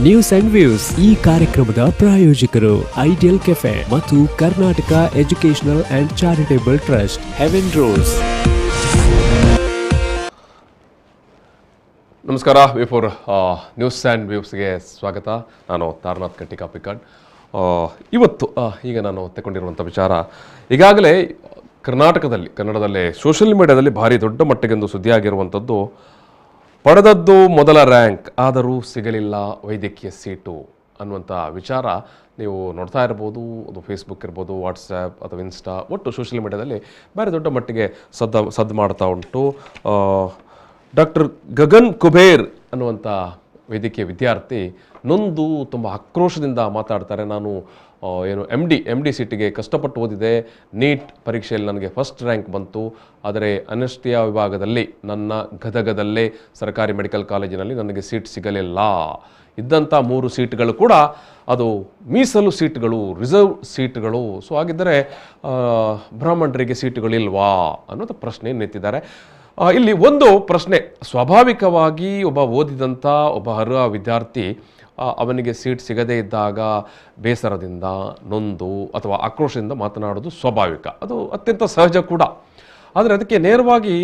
News and views ಈ ಕಾರ್ಯಕ್ರಮದ ಪ್ರಾಯೋಜಕರು ಐಡಿಯಲ್ ಕೆಫೆ ಮತ್ತು Karnataka educational and charitable trust Heaven rose. ನಮಸ್ಕಾರ. V4 ನ್ಯೂಸ್ ಆ್ಯಂಡ್ ವ್ಯೂಸ್ಗೆ ಸ್ವಾಗತ. ನಾನು ತಾರನಾಥ್ ಕಟ್ಟಿಕಾಪಿಕಾಡ್. ಇವತ್ತು ಈಗ ನಾನು ತೆಗೊಂಡಿರುವಂಥ ವಿಚಾರ, ಈಗಾಗಲೇ ಕನ್ನಡದಲ್ಲೇ ಸೋಷಿಯಲ್ ಮೀಡಿಯಾದಲ್ಲಿ ಭಾರಿ ದೊಡ್ಡ ಮಟ್ಟಿಗೆಂದು ಸುದ್ದಿಯಾಗಿರುವಂಥದ್ದು, ಪಡೆದದ್ದು ಮೊದಲ ರ್ಯಾಂಕ್ ಆದರೂ ಸಿಗಲಿಲ್ಲ ವೈದ್ಯಕೀಯ ಸೀಟು ಅನ್ನುವಂಥ ವಿಚಾರ ನೀವು ನೋಡ್ತಾ ಇರ್ಬೋದು. ಅದು ಫೇಸ್ಬುಕ್ ಇರ್ಬೋದು, ವಾಟ್ಸಪ್ ಅಥವಾ ಇನ್ಸ್ಟಾ, ಒಟ್ಟು ಸೋಷಿಯಲ್ ಮೀಡಿಯಾದಲ್ಲಿ ಭಾರಿ ದೊಡ್ಡ ಮಟ್ಟಿಗೆ ಸದ್ದು ಮಾಡ್ತಾ ಉಂಟು. ಡಾಕ್ಟರ್ ಗಗನ್ ಕುಬೇರ್ ಅನ್ನುವಂಥ ವೈದ್ಯಕೀಯ ವಿದ್ಯಾರ್ಥಿ ನೊಂದು ತುಂಬ ಆಕ್ರೋಶದಿಂದ ಮಾತಾಡ್ತಾರೆ. ನಾನು ಎಮ್ ಡಿ ಸೀಟಿಗೆ ಕಷ್ಟಪಟ್ಟು ಓದಿದೆ, ನೀಟ್ ಪರೀಕ್ಷೆಯಲ್ಲಿ ನನಗೆ ಫಸ್ಟ್ ರ್ಯಾಂಕ್ ಬಂತು, ಆದರೆ ಅನಸ್ತಿಯಾ ವಿಭಾಗದಲ್ಲಿ ನನ್ನ ಗದಗದಲ್ಲೇ ಸರ್ಕಾರಿ ಮೆಡಿಕಲ್ ಕಾಲೇಜಿನಲ್ಲಿ ನನಗೆ ಸೀಟ್ ಸಿಗಲಿಲ್ಲ. ಇದ್ದಂಥ 3 ಸೀಟ್ಗಳು ಕೂಡ ಅದು ಮೀಸಲು ಸೀಟ್ಗಳು, ರಿಸರ್ವ್ ಸೀಟ್ಗಳು. ಸೊ ಹಾಗಿದ್ದರೆ ಬ್ರಾಹ್ಮಣರಿಗೆ ಸೀಟುಗಳಿಲ್ವಾ ಅನ್ನೋದು ಪ್ರಶ್ನೆ ನೆತ್ತಿದ್ದಾರೆ. ಇಲ್ಲಿ ಒಂದು ಪ್ರಶ್ನೆ, ಸ್ವಾಭಾವಿಕವಾಗಿ ಒಬ್ಬ ಓದಿದಂಥ ಒಬ್ಬ ಅರ್ಹ ವಿದ್ಯಾರ್ಥಿ ಅವನಿಗೆ ಸೀಟ್ ಸಿಗದೇ ಇದ್ದಾಗ ಬೇಸರದಿಂದ, ನೊಂದು ಅಥವಾ ಆಕ್ರೋಶದಿಂದ ಮಾತನಾಡೋದು ಸ್ವಾಭಾವಿಕ, ಅದು ಅತ್ಯಂತ ಸಹಜ ಕೂಡ. ಆದರೆ ಅದಕ್ಕೆ ನೇರವಾಗಿ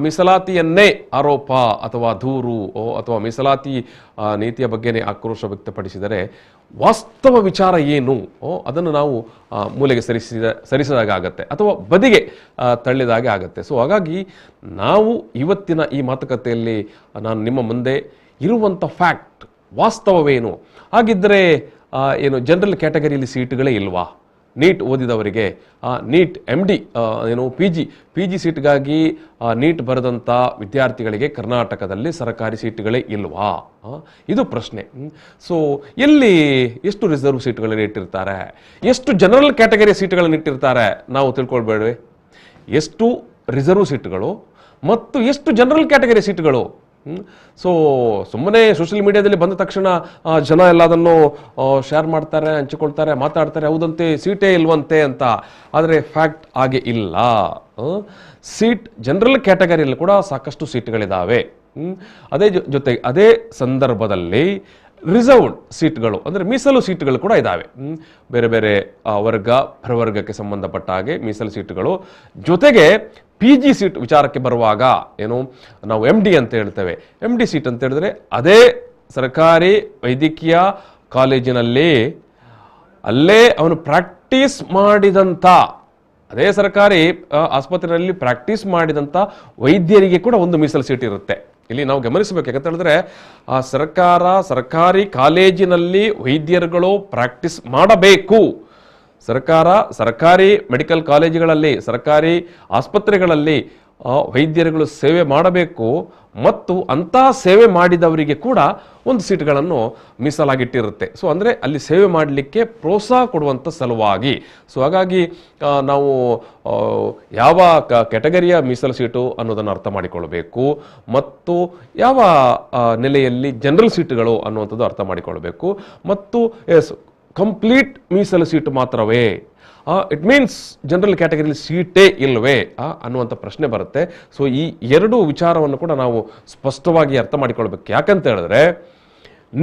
ಮೀಸಲಾತಿಯನ್ನೇ ಆರೋಪ ಅಥವಾ ದೂರು ಅಥವಾ ಮೀಸಲಾತಿ ನೀತಿಯ ಬಗ್ಗೆನೇ ಆಕ್ರೋಶ ವ್ಯಕ್ತಪಡಿಸಿದರೆ ವಾಸ್ತವ ವಿಚಾರ ಏನು ಅದನ್ನು ನಾವು ಮೂಲೆಗೆ ಸರಿಸಿದಾಗ ಆಗತ್ತೆ ಅಥವಾ ಬದಿಗೆ ತಳ್ಳಿದಾಗೆ ಆಗತ್ತೆ. ಸೊ ಹಾಗಾಗಿ ನಾವು ಇವತ್ತಿನ ಈ ಮಾತುಕತೆಯಲ್ಲಿ ನಾನು ನಿಮ್ಮ ಮುಂದೆ ಇರುವಂಥ ಫ್ಯಾಕ್ಟ್, ವಾಸ್ತವವೇನು, ಹಾಗಿದ್ದರೆ ಜನರಲ್ ಕ್ಯಾಟಗರಿಯಲ್ಲಿ ಸೀಟುಗಳೇ ಇಲ್ವಾ? ನೀಟ್ ಓದಿದವರಿಗೆ, ನೀಟ್ MD ಪಿ ಜಿ ಸೀಟ್ಗಾಗಿ ನೀಟ್ ಬರೆದಂಥ ವಿದ್ಯಾರ್ಥಿಗಳಿಗೆ ಕರ್ನಾಟಕದಲ್ಲಿ ಸರ್ಕಾರಿ ಸೀಟುಗಳೇ ಇಲ್ವಾ? ಇದು ಪ್ರಶ್ನೆ. ಸೊ ಎಷ್ಟು ರಿಸರ್ವ್ ಸೀಟುಗಳನ್ನು ಇಟ್ಟಿರ್ತಾರೆ, ಎಷ್ಟು ಜನರಲ್ ಕ್ಯಾಟಗರಿ ಸೀಟುಗಳನ್ನು ಇಟ್ಟಿರ್ತಾರೆ ನಾವು ತಿಳ್ಕೊಳ್ಬೇಡ್ವೆ? ಎಷ್ಟು ರಿಸರ್ವ್ ಸೀಟುಗಳು ಮತ್ತು ಎಷ್ಟು ಜನರಲ್ ಕ್ಯಾಟಗರಿ ಸೀಟುಗಳು? ಸೊ ಸುಮ್ಮನೆ ಸೋಷಿಯಲ್ ಮೀಡಿಯಾದಲ್ಲಿ ಬಂದ ತಕ್ಷಣ ಜನ ಎಲ್ಲದನ್ನು ಶೇರ್ ಮಾಡ್ತಾರೆ, ಹಂಚಿಕೊಳ್ತಾರೆ, ಮಾತಾಡ್ತಾರೆ, ಹೌದಂತೆ ಸೀಟೇ ಇಲ್ವಂತೆ ಅಂತ. ಆದರೆ ಫ್ಯಾಕ್ಟ್ ಹಾಗೆ ಇಲ್ಲ. ಸೀಟ್ ಜನರಲ್ ಕ್ಯಾಟಗರಿಯಲ್ಲಿ ಕೂಡ ಸಾಕಷ್ಟು ಸೀಟ್ಗಳಿದ್ದಾವೆ. ಅದೇ ಸಂದರ್ಭದಲ್ಲಿ ರಿಸರ್ವ್ಡ್ ಸೀಟ್ಗಳು ಅಂದರೆ ಮೀಸಲು ಸೀಟುಗಳು ಕೂಡ ಇದ್ದಾವೆ. ಬೇರೆ ಬೇರೆ ಪ್ರವರ್ಗಕ್ಕೆ ಸಂಬಂಧಪಟ್ಟ ಹಾಗೆ ಮೀಸಲು ಸೀಟುಗಳು. ಜೊತೆಗೆ PG ಸೀಟ್ ವಿಚಾರಕ್ಕೆ ಬರುವಾಗ ನಾವು MD ಅಂತ ಹೇಳ್ತೇವೆ. MD ಸೀಟ್ ಅಂತ ಹೇಳಿದ್ರೆ ಅದೇ ಸರ್ಕಾರಿ ವೈದ್ಯಕೀಯ ಕಾಲೇಜಿನಲ್ಲಿ ಅಲ್ಲೇ ಅವನು ಪ್ರಾಕ್ಟೀಸ್ ಮಾಡಿದಂಥ, ಅದೇ ಸರ್ಕಾರಿ ಆಸ್ಪತ್ರೆಯಲ್ಲಿ ಪ್ರಾಕ್ಟೀಸ್ ಮಾಡಿದಂಥ ವೈದ್ಯರಿಗೆ ಕೂಡ ಒಂದು ಮೀಸಲು ಸೀಟ್ ಇರುತ್ತೆ. ಇಲ್ಲಿ ನಾವು ಗಮನಿಸಬೇಕು, ಯಾಕಂತ ಹೇಳಿದ್ರೆ ಸರ್ಕಾರಿ ಕಾಲೇಜಿನಲ್ಲಿ ವೈದ್ಯರುಗಳು ಪ್ರಾಕ್ಟೀಸ್ ಮಾಡಬೇಕು. ಸರ್ಕಾರಿ ಮೆಡಿಕಲ್ ಕಾಲೇಜುಗಳಲ್ಲಿ, ಸರ್ಕಾರಿ ಆಸ್ಪತ್ರೆಗಳಲ್ಲಿ ವೈದ್ಯರುಗಳು ಸೇವೆ ಮಾಡಬೇಕು ಮತ್ತು ಅಂತಹ ಸೇವೆ ಮಾಡಿದವರಿಗೆ ಕೂಡ ಒಂದು ಸೀಟ್ಗಳನ್ನು ಮೀಸಲಾಗಿಟ್ಟಿರುತ್ತೆ. ಸೊ ಅಂದರೆ ಅಲ್ಲಿ ಸೇವೆ ಮಾಡಲಿಕ್ಕೆ ಪ್ರೋತ್ಸಾಹ ಕೊಡುವಂಥ ಸಲುವಾಗಿ. ಸೊ ಹಾಗಾಗಿ ನಾವು ಯಾವ ಕ್ಯಾಟಗರಿಯ ಮೀಸಲು ಸೀಟು ಅನ್ನೋದನ್ನು ಅರ್ಥ ಮಾಡಿಕೊಳ್ಬೇಕು ಮತ್ತು ಯಾವ ನೆಲೆಯಲ್ಲಿ ಜನರಲ್ ಸೀಟುಗಳು ಅನ್ನುವಂಥದ್ದು ಅರ್ಥ ಮಾಡಿಕೊಳ್ಬೇಕು. ಮತ್ತು ಕಂಪ್ಲೀಟ್ ಮೀಸಲು ಸೀಟು ಮಾತ್ರವೇ, ಇಟ್ ಮೀನ್ಸ್ ಜನರಲ್ ಕ್ಯಾಟಗರಿಯಲ್ಲಿ ಸೀಟೇ ಇಲ್ಲವೇ ಅನ್ನುವಂಥ ಪ್ರಶ್ನೆ ಬರುತ್ತೆ. ಸೊ ಈ ಎರಡು ವಿಚಾರವನ್ನು ಕೂಡ ನಾವು ಸ್ಪಷ್ಟವಾಗಿ ಅರ್ಥ ಮಾಡಿಕೊಳ್ಬೇಕು. ಯಾಕಂತ ಹೇಳಿದ್ರೆ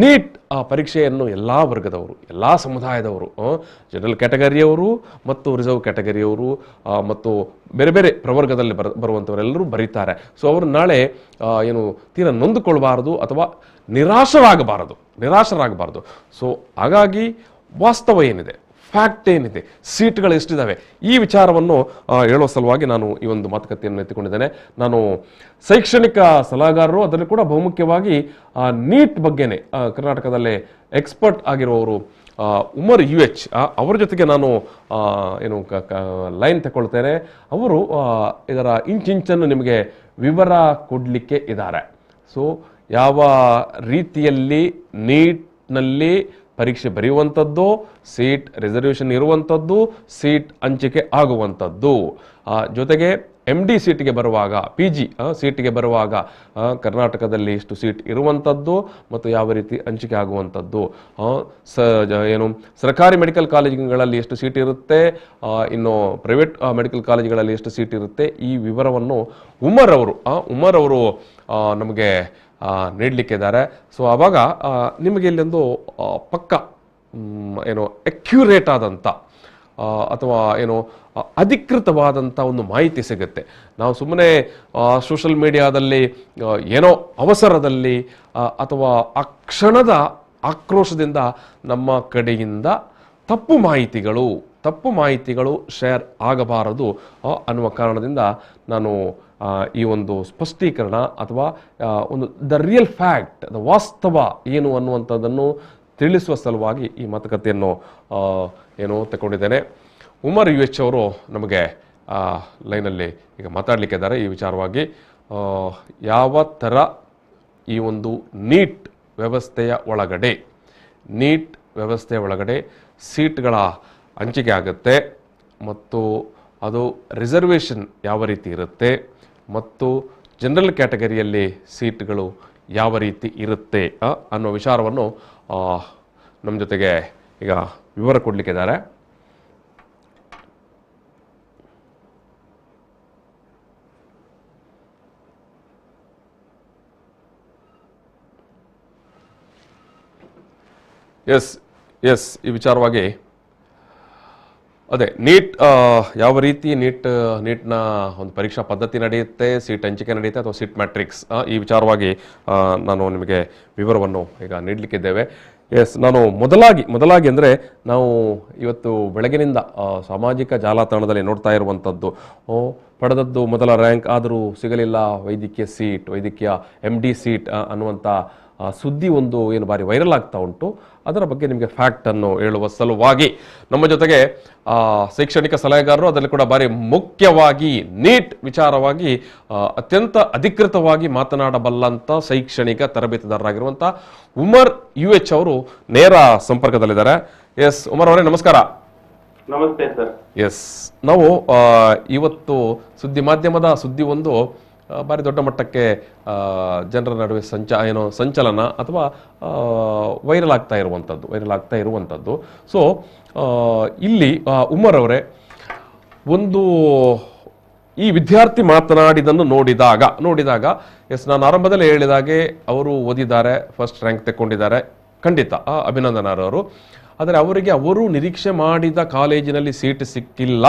ನೀಟ್ ಪರೀಕ್ಷೆಯನ್ನು ಎಲ್ಲ ವರ್ಗದವರು, ಎಲ್ಲ ಸಮುದಾಯದವರು, ಜನರಲ್ ಕ್ಯಾಟಗರಿಯವರು ಮತ್ತು ರಿಸರ್ವ್ ಕ್ಯಾಟಗರಿಯವರು ಮತ್ತು ಬೇರೆ ಬೇರೆ ಪ್ರವರ್ಗದಲ್ಲಿ ಬರುವಂಥವರೆಲ್ಲರೂ ಬರೀತಾರೆ. ಸೊ ಅವರು ನಾಳೆ ತೀರಾ ನೊಂದುಕೊಳ್ಬಾರದು ಅಥವಾ ನಿರಾಶರಾಗಬಾರದು. ಸೊ ಹಾಗಾಗಿ ವಾಸ್ತವ ಏನಿದೆ, ಫ್ಯಾಕ್ಟ್ ಏನಿದೆ, ಸೀಟ್ಗಳು ಎಷ್ಟಿದ್ದಾವೆ, ಈ ವಿಚಾರವನ್ನು ಹೇಳುವ ಸಲುವಾಗಿ ನಾನು ಈ ಒಂದು ಮಾತುಕತೆಯನ್ನು ಎತ್ತಿಕೊಂಡಿದ್ದೇನೆ. ನಾನು ಶೈಕ್ಷಣಿಕ ಸಲಹೆಗಾರರು, ಅದರಲ್ಲಿ ಕೂಡ ಬಹುಮುಖ್ಯವಾಗಿ ನೀಟ್ ಬಗ್ಗೆನೇ ಕರ್ನಾಟಕದಲ್ಲೇ ಎಕ್ಸ್ಪರ್ಟ್ ಆಗಿರುವವರು ಉಮರ್ UH ಅವರ ಜೊತೆಗೆ ನಾನು ಲೈನ್ ತಗೊಳ್ತೇನೆ. ಅವರು ಇದರ ಇಂಚಿಂಚನ್ನು ನಿಮಗೆ ವಿವರ ಕೊಡಲಿಕ್ಕೆ ಇದ್ದಾರೆ. ಸೊ ಯಾವ ರೀತಿಯಲ್ಲಿ ನೀಟ್ನಲ್ಲಿ ಪರೀಕ್ಷೆ ಬರೆಯುವಂಥದ್ದು, ಸೀಟ್ ರಿಸರ್ವೇಷನ್ ಇರುವಂಥದ್ದು, ಸೀಟ್ ಹಂಚಿಕೆ ಆಗುವಂಥದ್ದು, ಜೊತೆಗೆ MD ಸೀಟ್ಗೆ ಬರುವಾಗ, PG ಸೀಟ್ಗೆ ಬರುವಾಗ ಕರ್ನಾಟಕದಲ್ಲಿ ಎಷ್ಟು ಸೀಟ್ ಇರುವಂಥದ್ದು ಮತ್ತು ಯಾವ ರೀತಿ ಹಂಚಿಕೆ ಆಗುವಂಥದ್ದು, ಏನು ಸರ್ಕಾರಿ ಮೆಡಿಕಲ್ ಕಾಲೇಜುಗಳಲ್ಲಿ ಎಷ್ಟು ಸೀಟ್ ಇರುತ್ತೆ, ಇನ್ನು ಪ್ರೈವೇಟ್ ಮೆಡಿಕಲ್ ಕಾಲೇಜುಗಳಲ್ಲಿ ಎಷ್ಟು ಸೀಟ್ ಇರುತ್ತೆ, ಈ ವಿವರವನ್ನು ಉಮರ್ ಅವರು ನಮಗೆ ನೀಡಲಿಕ್ಕಿದ್ದಾರೆ. ಸೊ ಆವಾಗ ನಿಮಗೆ ಇಲ್ಲೊಂದು ಪಕ್ಕ ಏನು ಅಕ್ಯುರೇಟ್ ಆದಂಥ ಅಥವಾ ಏನು ಅಧಿಕೃತವಾದಂಥ ಒಂದು ಮಾಹಿತಿ ಸಿಗುತ್ತೆ. ನಾವು ಸುಮ್ಮನೆ ಸೋಷಲ್ ಮೀಡಿಯಾದಲ್ಲಿ ಏನೋ ಅವಸರದಲ್ಲಿ ಅಥವಾ ಆ ಕ್ಷಣದ ಆಕ್ರೋಶದಿಂದ ನಮ್ಮ ಕಡೆಯಿಂದ ತಪ್ಪು ಮಾಹಿತಿಗಳು ಶೇರ್ ಆಗಬಾರದು ಅನ್ನುವ ಕಾರಣದಿಂದ ನಾನು ಈ ಒಂದು ಸ್ಪಷ್ಟೀಕರಣ ಅಥವಾ ಒಂದು ದ ರಿಯಲ್ ಫ್ಯಾಕ್ಟ್, ವಾಸ್ತವ ಏನು ಅನ್ನುವಂಥದ್ದನ್ನು ತಿಳಿಸುವ ಸಲುವಾಗಿ ಈ ಮಾತುಕತೆಯನ್ನು ತಗೊಂಡಿದ್ದೇನೆ. ಉಮರ್ UH ಅವರು ನಮಗೆ ಲೈನಲ್ಲಿ ಈಗ ಮಾತಾಡಲಿಕ್ಕಿದ್ದಾರೆ ಈ ವಿಚಾರವಾಗಿ. ಯಾವ ಥರ ಈ ಒಂದು ನೀಟ್ ವ್ಯವಸ್ಥೆಯ ಒಳಗಡೆ ಸೀಟ್ಗಳ ಹಂಚಿಕೆ ಆಗುತ್ತೆ ಮತ್ತು ಅದು ರಿಸರ್ವೇಷನ್ ಯಾವ ರೀತಿ ಇರುತ್ತೆ ಮತ್ತು ಜನರಲ್ ಕ್ಯಾಟಗರಿಯಲ್ಲಿ ಸೀಟ್ಗಳು ಯಾವ ರೀತಿ ಇರುತ್ತೆ ಅನ್ನೋ ವಿಚಾರವನ್ನು ನಮ್ಮ ಜೊತೆಗೆ ಈಗ ವಿವರ ಕೊಡಲಿಕ್ಕಿದ್ದಾರೆ. ಎಸ್ ಈ ವಿಚಾರವಾಗಿ ಅದೇ ಯಾವ ರೀತಿ ನೀಟ್ನ ಒಂದು ಪರೀಕ್ಷಾ ಪದ್ಧತಿ ನಡೆಯುತ್ತೆ, ಸೀಟ್ ಹಂಚಿಕೆ ನಡೆಯುತ್ತೆ ಅಥವಾ ಸೀಟ್ ಮ್ಯಾಟ್ರಿಕ್ಸ್, ಈ ವಿಚಾರವಾಗಿ ನಾನು ನಿಮಗೆ ವಿವರವನ್ನು ಈಗ ನೀಡಲಿಕ್ಕಿದ್ದೇವೆ. ನಾನು ಮೊದಲಾಗಿ ಅಂದರೆ ನಾವು ಇವತ್ತು ಬೆಳಗಿನಿಂದ ಸಾಮಾಜಿಕ ಜಾಲತಾಣದಲ್ಲಿ ನೋಡ್ತಾ ಇರುವಂಥದ್ದು, ಪಡೆದದ್ದು ಮೊದಲ ರ್ಯಾಂಕ್ ಆದರೂ ಸಿಗಲಿಲ್ಲ ವೈದ್ಯಕೀಯ MD ಸೀಟ್ ಅನ್ನುವಂಥ ಸುದ್ದಿ ಒಂದು ಏನು ಬಾರಿ ವೈರಲ್ ಆಗ್ತಾ ಉಂಟು. ಅದರ ಬಗ್ಗೆ ನಿಮಗೆ ಫ್ಯಾಕ್ಟ್ ಅನ್ನು ಹೇಳುವ ಸಲುವಾಗಿ ನಮ್ಮ ಜೊತೆಗೆ ಶೈಕ್ಷಣಿಕ ಸಲಹೆಗಾರರು, ಅದರಲ್ಲಿ ಕೂಡ ಬಾರಿ ಮುಖ್ಯವಾಗಿ ನೀಟ್ ವಿಚಾರವಾಗಿ ಅತ್ಯಂತ ಅಧಿಕೃತವಾಗಿ ಮಾತನಾಡಬಲ್ಲಂಥ ಶೈಕ್ಷಣಿಕ ತರಬೇತುದಾರರಾಗಿರುವಂಥ ಉಮರ್ UH ಅವರು ನೇರ ಸಂಪರ್ಕದಲ್ಲಿದ್ದಾರೆ. ಉಮರ್ ಅವರೇ ನಮಸ್ಕಾರ. ನಮಸ್ತೆ ಸರ್. ನಾವು ಇವತ್ತು ಮಾಧ್ಯಮದ ಸುದ್ದಿ ಒಂದು ಭಾರಿ ದೊಡ್ಡ ಮಟ್ಟಕ್ಕೆ ಜನರ ನಡುವೆ ಸಂಚಲನ ಅಥವಾ ವೈರಲ್ ಆಗ್ತಾ ಇರುವಂಥದ್ದು. ಸೊ ಇಲ್ಲಿ ಉಮರ್ ಅವರೇ, ಒಂದು ಈ ವಿದ್ಯಾರ್ಥಿ ಮಾತನಾಡಿದನ್ನು ನೋಡಿದಾಗ ನಾನು ಆರಂಭದಲ್ಲಿ ಹೇಳಿದಾಗೆ ಅವರು ಓದಿದ್ದಾರೆ, ಫಸ್ಟ್ ರ್ಯಾಂಕ್ ತೆಕ್ಕೊಂಡಿದ್ದಾರೆ, ಖಂಡಿತ ಅಭಿನಂದನಾರ್ಹರು. ಆದರೆ ಅವರು ನಿರೀಕ್ಷೆ ಮಾಡಿದ ಕಾಲೇಜಿನಲ್ಲಿ ಸೀಟ್ ಸಿಕ್ಕಿಲ್ಲ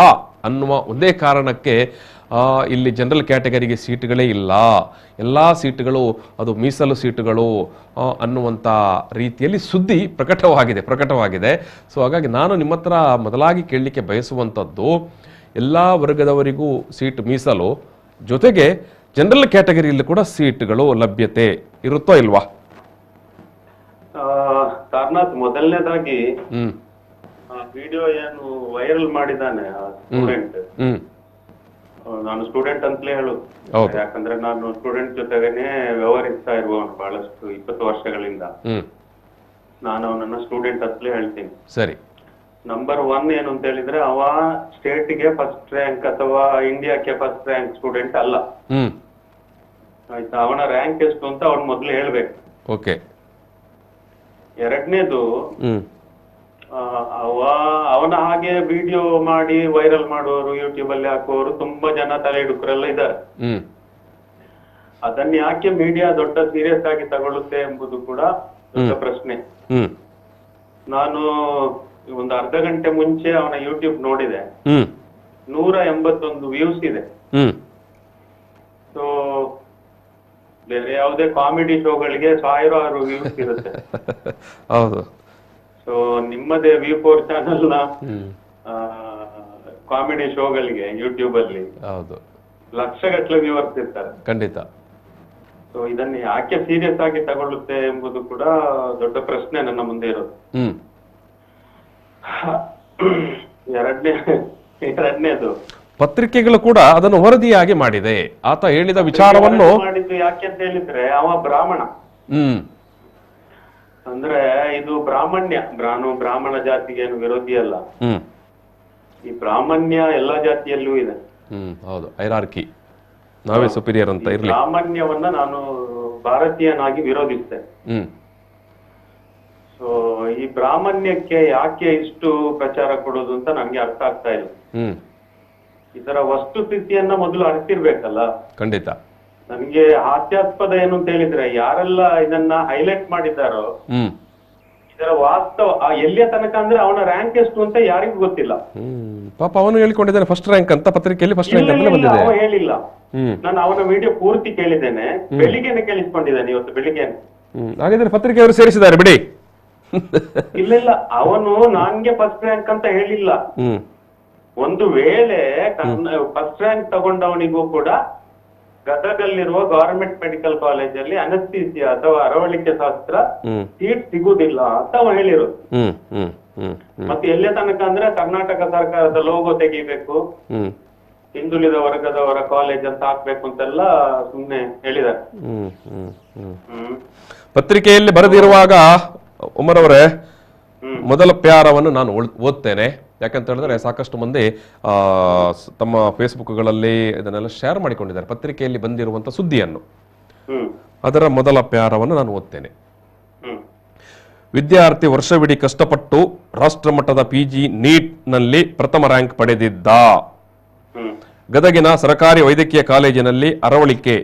ಅನ್ನುವ ಒಂದೇ ಕಾರಣಕ್ಕೆ ಇಲ್ಲಿ ಜನರಲ್ ಕ್ಯಾಟಗರಿಗೆ ಸೀಟ್ಗಳೇ ಇಲ್ಲ, ಎಲ್ಲ ಸೀಟುಗಳು ಅದು ಮೀಸಲು ಸೀಟುಗಳು ಅನ್ನುವಂಥ ರೀತಿಯಲ್ಲಿ ಸುದ್ದಿ ಪ್ರಕಟವಾಗಿದೆ. ಸೊ ಹಾಗಾಗಿ ನಾನು ನಿಮ್ಮ ಹತ್ರ ಮೊದಲಾಗಿ ಕೇಳಲಿಕ್ಕೆ ಬಯಸುವಂಥದ್ದು, ಎಲ್ಲ ವರ್ಗದವರಿಗೂ ಸೀಟ್ ಮೀಸಲು, ಜೊತೆಗೆ ಜನರಲ್ ಕ್ಯಾಟಗರಿಯಲ್ಲಿ ಕೂಡ ಸೀಟ್ಗಳು ಲಭ್ಯತೆ ಇರುತ್ತೋ ಇಲ್ವಾ? ತಾರನಾಥ್, ಮೊದಲನೇದಾಗಿ ವಿಡಿಯೋ ಏನು ವೈರಲ್ ಮಾಡಿದಾನೆ ಸ್ಟೂಡೆಂಟ್, ನಾನು ಸ್ಟೂಡೆಂಟ್ ಅಂತಲೇ ಹೇಳುದು. ಯಾಕಂದ್ರೆ ನಾನು ಸ್ಟೂಡೆಂಟ್ ಜೊತೆಗೇನೆ ವ್ಯವಹರಿಸ್ತಾ ಇರುವವನು ಬಹಳಷ್ಟು 20 ವರ್ಷಗಳಿಂದ. ನಾನು ಅವನನ್ನ ಸ್ಟೂಡೆಂಟ್ ಅಂತಲೇ ಹೇಳ್ತೀನಿ. ಸರಿ. ನಂಬರ್ 1 ಏನು ಅಂತ ಹೇಳಿದ್ರೆ, ಅವ ಸ್ಟೇಟ್ಗೆ ಫಸ್ಟ್ ರ್ಯಾಂಕ್ ಅಥವಾ ಇಂಡಿಯಾಕ್ಕೆ ಫಸ್ಟ್ ರ್ಯಾಂಕ್ ಸ್ಟೂಡೆಂಟ್ ಅಲ್ಲ. ಆಯ್ತಾ? ಅವನ ರ್ಯಾಂಕ್ ಎಷ್ಟು ಅಂತ ಅವನು ಮೊದ್ಲು ಹೇಳ್ಬೇಕು. ಓಕೆ. ಎರಡನೇದು, ಅವನ ಹಾಗೆ ವಿಡಿಯೋ ಮಾಡಿ ವೈರಲ್ ಮಾಡುವವರು, ಯೂಟ್ಯೂಬ್ ಅಲ್ಲಿ ಹಾಕುವವರು ತುಂಬಾ ಜನ ತಲೆ ಹಿಡುಕರೆಲ್ಲ ಇದ್ದಾರೆ. ಅದನ್ನ ಯಾಕೆ ಮೀಡಿಯಾ ದೊಡ್ಡ ಸೀರಿಯಸ್ ಆಗಿ ತಗೊಳ್ಳುತ್ತೆ ಎಂಬುದು ಕೂಡ ದೊಡ್ಡ ಪ್ರಶ್ನೆ. ನಾನು ಒಂದು ಅರ್ಧ ಗಂಟೆ ಮುಂಚೆ ಅವನ ಯೂಟ್ಯೂಬ್ ನೋಡಿದೆ, 181 ವ್ಯೂಸ್ ಇದೆ. ಸೊ ಬೇರೆ ಯಾವುದೇ ಕಾಮಿಡಿ ಶೋಗಳಿಗೆ 1000 ವ್ಯೂಸ್ ಇರುತ್ತೆ. ಹೌದು. ಸೊ ನಿಮ್ಮದೇ V4 ಚಾನೆಲ್ ನ ಕಾಮಿಡಿ ಶೋಗಳಿಗೆ ಯೂಟ್ಯೂಬ್ ಅಲ್ಲಿ ಲಕ್ಷಗಟ್ಟಲೆ ವ್ಯೂವರ್ಸ್ ಇರ್ತಾರೆ. ಖಂಡಿತ. ಸೊ ಇದನ್ನ ಯಾಕೆ ಸೀರಿಯಸ್ ಆಗಿ ತಗೊಳ್ಳುತ್ತೆ ಎಂಬುದು ಕೂಡ ದೊಡ್ಡ ಪ್ರಶ್ನೆ ನನ್ನ ಮುಂದೆ ಇರೋದು. ಎರಡನೇದು, ಪತ್ರಿಕೆಗಳು ಕೂಡ ಅದನ್ನು ವರದಿಯಾಗಿ ಮಾಡಿದೆ. ಆತ ಹೇಳಿದ ವಿಚಾರವನ್ನು ಮಾಡಿದ್ದು ಯಾಕೆ ಅಂತ ಹೇಳಿದ್ರೆ, ಅವ ಬ್ರಾಹ್ಮಣ. ಅಂದ್ರೆ ಇದು ಬ್ರಾಹ್ಮಣ್ಯ, ಬ್ರಾಹ್ಮಣ ಜಾತಿಗೆ ಏನು ವಿರೋಧಿ ಅಲ್ಲ. ಈ ಬ್ರಾಹ್ಮಣ್ಯ ಎಲ್ಲಾ ಜಾತಿಯಲ್ಲೂ ಇದೆ. ಹೌದು, ಹೈರಾರ್ಕಿ, ನಾವೇ ಸುಪೀರಿಯರ್ ಅಂತ ಇರಲಿ. ಬ್ರಾಹ್ಮಣ್ಯವನ್ನ ನಾನು ಭಾರತೀಯನಾಗಿ ವಿರೋಧಿಸ್ತೇನೆ. ಸೊ ಈ ಬ್ರಾಹ್ಮಣ್ಯಕ್ಕೆ ಯಾಕೆ ಇಷ್ಟು ಪ್ರಚಾರ ಕೊಡೋದು ಅಂತ ನನ್ಗೆ ಅರ್ಥ ಆಗ್ತಾ ಇಲ್ಲ. ಇದರ ವಸ್ತುಸ್ಥಿತಿಯನ್ನ ಮೊದಲು ಅರಿತಿರ್ಬೇಕಲ್ಲ. ಖಂಡಿತ. ನನ್ಗೆ ಹಾಸ್ಯಾಸ್ಪದ ಏನು ಅಂತ ಹೇಳಿದ್ರೆ, ಯಾರೆಲ್ಲ ಇದನ್ನ ಹೈಲೈಟ್ ಮಾಡಿದ್ದಾರೋ ಇದರ ವಾಸ್ತವ ಎಲ್ಲಿಯ ತನಕ ಅಂದ್ರೆ ಅವನ ರ್ಯಾಂಕ್ ಎಷ್ಟು ಅಂತ ಯಾರಿಗೂ ಗೊತ್ತಿಲ್ಲ. ಪಾಪ ಅವನು ಹೇಳಿಕೊಂಡಿದ್ದಾನೆ ಫಸ್ಟ್ ರ್ಯಾಂಕ್ ಅಂತ, ಪತ್ರಿಕೆಯಲ್ಲಿ ಫಸ್ಟ್ ರ್ಯಾಂಕ್ ಅಂತ ಬಂದಿದೆ. ಅವ ಹೇಳಿಲ್ಲ. ನಾನು ಅವನ ವಿಡಿಯೋ ಪೂರ್ತಿ ಕೇಳಿದ್ದೇನೆ, ಬೆಳಿಗ್ಗೆನೆ ಕೇಳಿಸ್ಕೊಂಡಿದ್ದೇನೆ, ಇವತ್ತು ಬೆಳಿಗ್ಗೆನೆ. ಹಾಗಿದ್ರೆ ಪತ್ರಿಕೆಯವರು ಸೇರಿಸಿದ್ದಾರೆ ಬಿಡಿ. ಇಲ್ಲ, ಅವನು ನನ್ಗೆ ಫಸ್ಟ್ ರ್ಯಾಂಕ್ ಅಂತ ಹೇಳಿಲ್ಲ. ಒಂದು ವೇಳೆ ಫಸ್ಟ್ ರ್ಯಾಂಕ್ ತಗೊಂಡವನಿಗೂ ಕೂಡ ಗದಗಲ್ಲಿರುವ ಗವರ್ಮೆಂಟ್ ಮೆಡಿಕಲ್ ಕಾಲೇಜಲ್ಲಿ ಅನಸ್ಥೀಸಿಯಾ ಅಥವಾ ಅರವಳಿಕೆ ಶಾಸ್ತ್ರ ಸೀಟ್ ಸಿಗುದಿಲ್ಲ ಅಂತ ಅವ ಹೇಳಿರೋದು. ಮತ್ತೆ ಎಲ್ಲೇ ತನಕ ಅಂದ್ರೆ ಕರ್ನಾಟಕ ಸರ್ಕಾರದ ಲೋಗೋ ತೆಗಿಬೇಕು, ಹಿಂದುಳಿದ ವರ್ಗದವರ ಕಾಲೇಜ್ ಅಂತ ಹಾಕ್ಬೇಕು ಅಂತೆಲ್ಲ ಸುಮ್ನೆ ಹೇಳಿದ್ದಾರೆ. ಪತ್ರಿಕೆಯಲ್ಲಿ ಬರೆದಿರುವಾಗ ಉಮರ್ ಅವರೇ, ಮೊದಲ ಪ್ಯಾರವನ್ನು ನಾನು ಓದ್ತೇನೆ. ಯಾಕಂತ ಹೇಳಿದ್ರೆ ಸಾಕಷ್ಟು ಮಂದಿ ತಮ್ಮ ಫೇಸ್ಬುಕ್ಗಳಲ್ಲಿ ಇದನ್ನೆಲ್ಲ ಶೇರ್ ಮಾಡಿಕೊಂಡಿದ್ದಾರೆ ಪತ್ರಿಕೆಯಲ್ಲಿ ಬಂದಿರುವಂತ ಸುದ್ದಿಯನ್ನು. ಅದರ ಮೊದಲ ಪ್ಯಾರವನ್ನು ನಾನು ಓದ್ತೇನೆ. ವಿದ್ಯಾರ್ಥಿ ವರ್ಷವಿಡೀ ಕಷ್ಟಪಟ್ಟು ರಾಷ್ಟ್ರಮಟ್ಟದ PG ನೀಟ್ ನಲ್ಲಿ ಪ್ರಥಮ ರ್ಯಾಂಕ್ ಪಡೆದಿದ್ದ. ಗದಗಿನ ಸರ್ಕಾರಿ ವೈದ್ಯಕೀಯ ಕಾಲೇಜಿನಲ್ಲಿ ಅರವಳಿಕೆ